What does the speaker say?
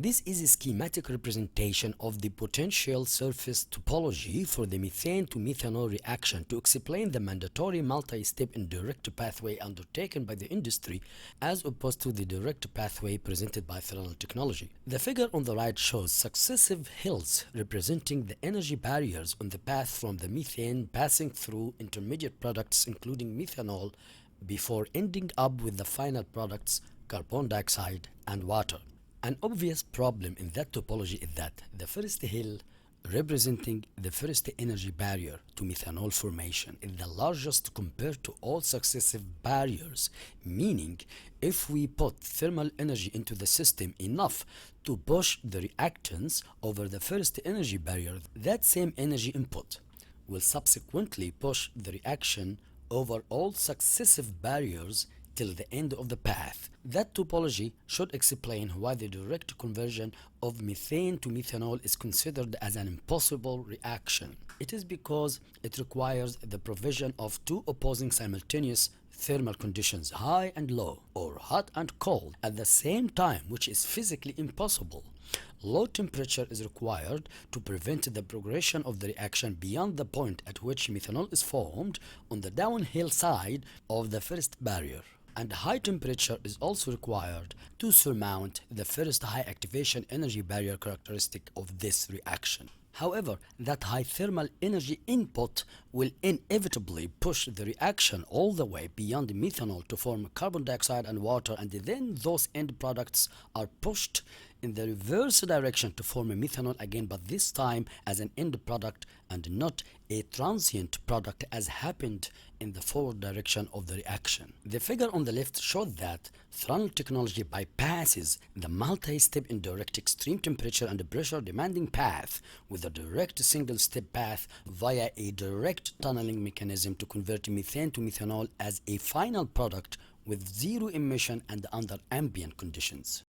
This is a schematic representation of the potential surface topology for the methane to methanol reaction to explain the mandatory multi-step indirect pathway undertaken by the industry as opposed to the direct pathway presented by Thrunnel technology. The figure on the right shows successive hills representing the energy barriers on the path from the methane passing through intermediate products including methanol before ending up with the final products carbon dioxide and water. An obvious problem in that topology is that the first hill, representing the first energy barrier to methanol formation, is the largest compared to all successive barriers, meaning if we put thermal energy into the system enough to push the reactants over the first energy barrier, that same energy input will subsequently push the reaction over all successive barriers till the end of the path. That topology should explain why the direct conversion of methane to methanol is considered as an impossible reaction. It is because it requires the provision of two opposing simultaneous thermal conditions, high and low, or hot and cold, at the same time, which is physically impossible. Low temperature is required to prevent the progression of the reaction beyond the point at which methanol is formed on the downhill side of the first barrier. And high temperature is also required to surmount the first high activation energy barrier characteristic of this reaction. However, that high thermal energy input will inevitably push the reaction all the way beyond methanol to form carbon dioxide and water, and then those end products are pushed in the reverse direction to form a methanol again, but this time as an end product and not a transient product as happened in the forward direction of the reaction. The figure on the left showed that Thrunnel technology bypasses the multi-step indirect extreme temperature and pressure demanding path with a direct single-step path via a direct tunneling mechanism to convert methane to methanol as a final product with zero emission and under ambient conditions.